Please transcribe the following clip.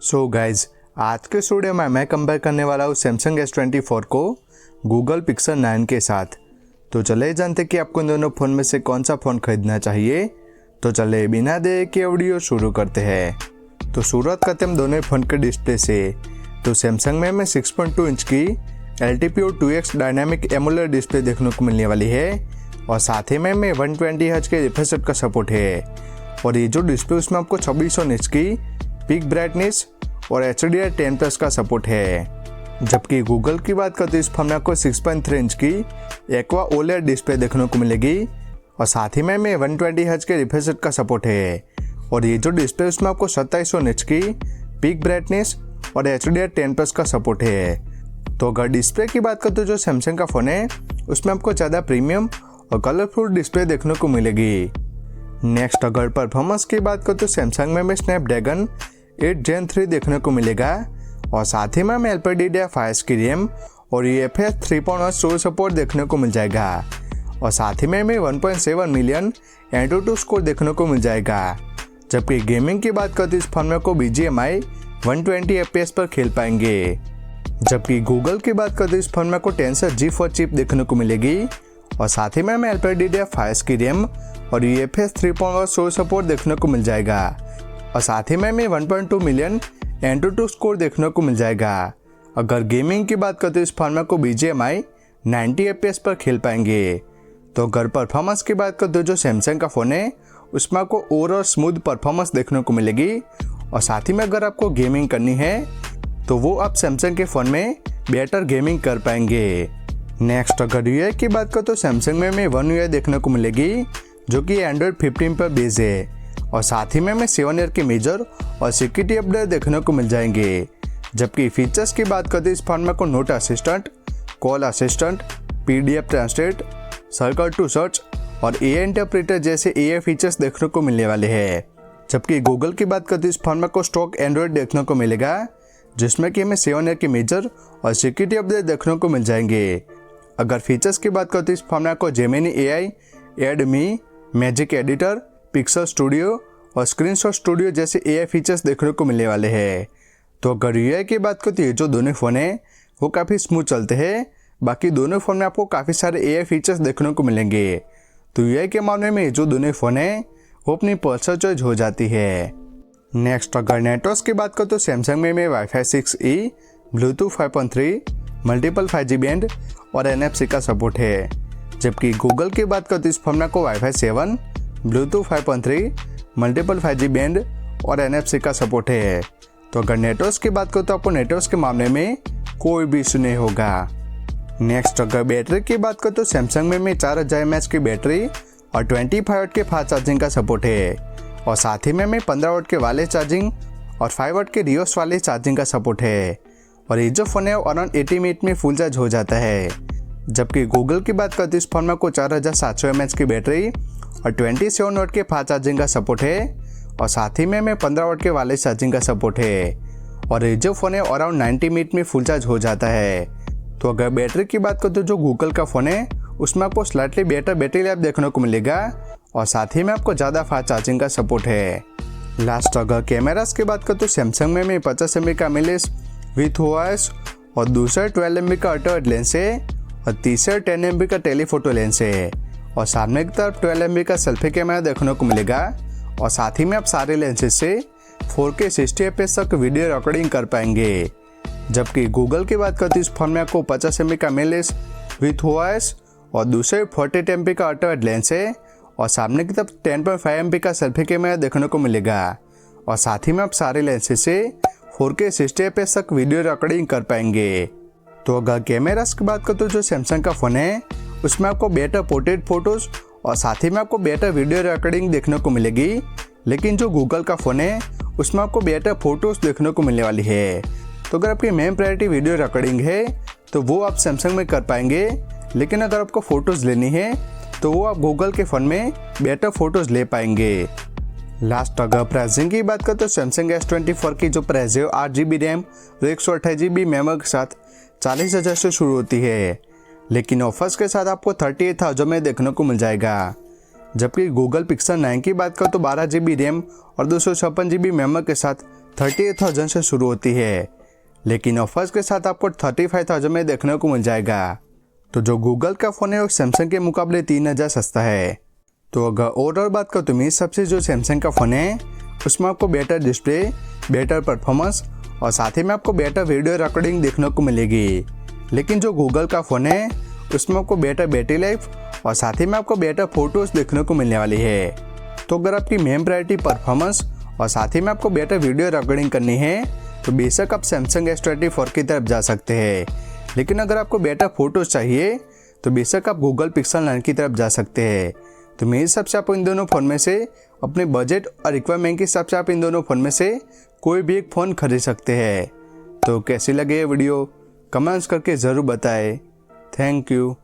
So guys, आज के studio में मैं कंपेयर करने वाला हूँ सैमसंग S24 को गूगल पिक्सल 9 के साथ। तो चले जानते कि आपको इन दोनों फ़ोन में से कौन सा फ़ोन खरीदना चाहिए। तो चले बिना देर के वीडियो शुरू करते हैं। तो शुरुआत करते हैं दोनों फ़ोन के डिस्प्ले से। तो सैमसंग में हमें 6.2 इंच की LTPO 2X dynamic AMOLED display देखने को मिलने वाली है और साथ ही में हमें 120 हर्ट्ज के रिफ्रेश रेट का सपोर्ट है। और ये जो डिस्प्ले उसमें आपको 2600 निट्स की पिक ब्राइटनेस और HDR10+ का सपोर्ट है। जबकि गूगल की बात करते हैं इस फोन में आपको 6.3 इंच की एक्वा OLED डिस्प्ले देखने को मिलेगी और साथ ही में 120 हर्ट्ज के रिफ्रेश रेट का सपोर्ट है। और ये जो डिस्प्ले उसमें आपको 2700 निट्स की पिक ब्राइटनेस और HDR10+ का सपोर्ट है। तो अगर डिस्प्ले की बात करते जो सैमसंग का फ़ोन है उसमें आपको ज़्यादा प्रीमियम और कलरफुल डिस्प्ले देखने को मिलेगी। नेक्स्ट अगर परफॉर्मेंस की बात करें तो सैमसंग में हमें स्नैपड्रैगन 8 Gen 3 देखने को मिलेगा और साथ ही में हमें LPDDR5 की रैम और UFS 3.1 स्टोरेज सपोर्ट देखने को मिल जाएगा और साथ ही में हमें 1.7 मिलियन AnTuTu स्कोर देखने को मिल जाएगा। जबकि गेमिंग की बात करते इस फोन में को BGMI 120 FPS पर खेल पाएंगे। जबकि गूगल की बात करते इस फोन में को टेंसर G4 चिप देखने को मिलेगी और साथ ही में हमें LPDDR5 की रैम और UFS 3.1 स्टोरेज सपोर्ट देखने को मिल जाएगा और साथ ही में हमें 1.2 मिलियन AnTuTu स्कोर देखने को मिल जाएगा। अगर गेमिंग की बात करते इस फोन में को BGMI 90 FPS पर खेल पाएंगे। तो अगर परफॉर्मेंस की बात करते जो सैमसंग का फ़ोन है उसमें आपको ओवरऑल स्मूथ परफॉर्मेंस देखने को मिलेगी और साथ ही में अगर आपको गेमिंग करनी है तो वो आप सैमसंग के फ़ोन में बेटर गेमिंग कर पाएंगे। नेक्स्ट अगर UI की बात करें तो सैमसंग में हमें One UI देखने को मिलेगी जो कि Android 15 पर बेस है और साथ ही में हमें 7 ईयर के मेजर और सिक्योरिटी अपडेट देखने को मिल जाएंगे। जबकि फीचर्स की बात करते इस फोन में को note assistant, call assistant, PDF translate, circle to search और AI इंटरप्रेटर जैसे AI फीचर्स देखने को मिलने वाले हैं। जबकि गूगल की बात करते इस फोन में को स्टॉक एंड्रॉयड देखने को मिलेगा जिसमें कि हमें 7 ईयर के मेजर और सिक्योरिटी अपडेट देखने को मिल जाएंगे। अगर फीचर्स की बात करते इस फोन में को Gemini AI, AdMe, magic editor, pixel studio और स्क्रीनशॉट स्टूडियो जैसे AI फीचर्स देखने को मिलने वाले हैं। तो अगर UI की बात करते हैं जो दोनों फ़ोन हैं वो काफ़ी स्मूथ चलते हैं। बाकी दोनों फ़ोन में आपको काफ़ी सारे AI फीचर्स देखने को मिलेंगे। तो UI के मामले में जो दोनों फ़ोन हैं वो अपनी पर्सनल चॉइस हो जाती है। नेक्स्ट अगर नेटवर्क की बात करें तो सैमसंग में Wi-Fi 6E, Bluetooth 5.3, multiple 5G band और NFC का सपोर्ट है। जबकि गूगल की बात करते इस फोन में को Wi-Fi 7, Bluetooth 5.3, multiple 5G band और NFC का सपोर्ट है। तो अगर नेटवर्क की बात करें तो आपको नेटवर्क के मामले में कोई भी इशू नहीं होगा। नेक्स्ट अगर बैटरी की बात करें तो सैमसंग में 4000 mAh की बैटरी और 25 वाट के फास्ट चार्जिंग का सपोर्ट है और साथ ही में 15 वाट के वाले चार्जिंग और 5 वाट के रिवर्स वाले चार्जिंग का सपोर्ट है। और ये जो फ़ोन है अराउंड 80 मिनट में फुल चार्ज हो जाता है। जबकि गूगल की बात करते इस फोन में को 4700 mAh की बैटरी और 27 वाट के फास्ट चार्जिंग का सपोर्ट है और साथ ही में 15 वाट के वाले चार्जिंग का सपोर्ट है। और ये जो फ़ोन है अराउंड 90 मिनट में फुल चार्ज हो जाता है। तो अगर बैटरी की बात करते जो गूगल का फ़ोन है उसमें आपको स्लाइटली बेटर बैटरी लाइफ देखने को मिलेगा और साथ ही में आपको ज़्यादा फास्ट चार्जिंग का सपोर्ट है। लास्ट अगर कैमरास की बात करते तो सैमसंग में 50 MP का मिलेस विथ OIS और दूसरा 12 MP का अल्ट्रा वाइड लेंस है और तीसरा 10 MP का टेलीफोटो लेंस है और सामने की तरफ 12 MP का सेल्फी कैमरा देखने को मिलेगा और साथ ही में आप सारे लेंसेज से 4K 60 FPS तक वीडियो रिकॉर्डिंग कर पाएंगे। जबकि गूगल की बात करते इस फोन में आपको 50 MP का मिलेस विथ OIS और दूसरे 40 MP का अल्ट्रा वाइड लेंस है और सामने की तरफ 10.5 MP का सेल्फी कैमरा देखने को मिलेगा और साथ ही में आप सारे लेंसेज से 4K 60 FPS तक वीडियो रिकॉर्डिंग कर पाएंगे। तो अगर कैमरास की बात करें तो जो सैमसंग का फ़ोन है उसमें आपको बेटर पोर्ट्रेट फोटोज़ और साथ ही में आपको बेटर वीडियो रिकॉर्डिंग देखने को मिलेगी। लेकिन जो गूगल का फ़ोन है उसमें आपको बेटर फोटोज़ देखने को मिलने वाली है। तो अगर आपकी मेन प्रायोरिटी वीडियो रिकॉर्डिंग है तो वो आप सैमसंग में कर पाएंगे। लेकिन अगर आपको फ़ोटोज़ लेनी है तो वो आप गूगल के फ़ोन में बेटर फ़ोटोज़ ले पाएंगे। लास्ट अगर प्राइसिंग की बात करें तो सैमसंग S24 की जो प्राइस है 8GB रैम और 128GB मेमोरी के साथ 40,000 से शुरू होती है। लेकिन ऑफर्स के साथ आपको 38,000 में देखने को मिल जाएगा। जबकि गूगल पिक्सल 9 की बात करें तो 12GB रैम और 256GB मेमोरी के साथ 38,000 से शुरू होती है, लेकिन ऑफर्स के साथ आपको 35,000 में देखने को मिल जाएगा। तो जो गूगल का फ़ोन है वो सैमसंग के मुकाबले 3,000 सस्ता है। तो अगर और बात करूँ तो मेरे हिसाब से जो सैमसंग का फ़ोन है उसमें आपको बेटर डिस्प्ले, बेटर परफॉर्मेंस और साथ ही में आपको बेटर वीडियो रिकॉर्डिंग देखने को मिलेगी। लेकिन जो गूगल का फ़ोन है उसमें आपको बेटर बैटरी लाइफ और साथ ही में आपको बेटर फोटोज़ देखने को मिलने वाली है। तो अगर आपकी मेन प्रायोरिटी परफॉर्मेंस और साथ ही में आपको बेटर वीडियो रिकॉर्डिंग करनी है तो बेशक आप सैमसंग S24 की तरफ जा सकते हैं। लेकिन अगर आपको बेटर फोटोज़ चाहिए तो बेशक आप गूगल पिक्सल 9 की तरफ जा सकते हैं। तो मेरे हिसाब से आप इन दोनों फ़ोन में से अपने बजट और रिक्वायरमेंट के हिसाब से आप इन दोनों फ़ोन में से कोई भी एक फ़ोन खरीद सकते हैं। तो कैसी लगे ये वीडियो कमेंट्स करके ज़रूर बताएं। Thank you.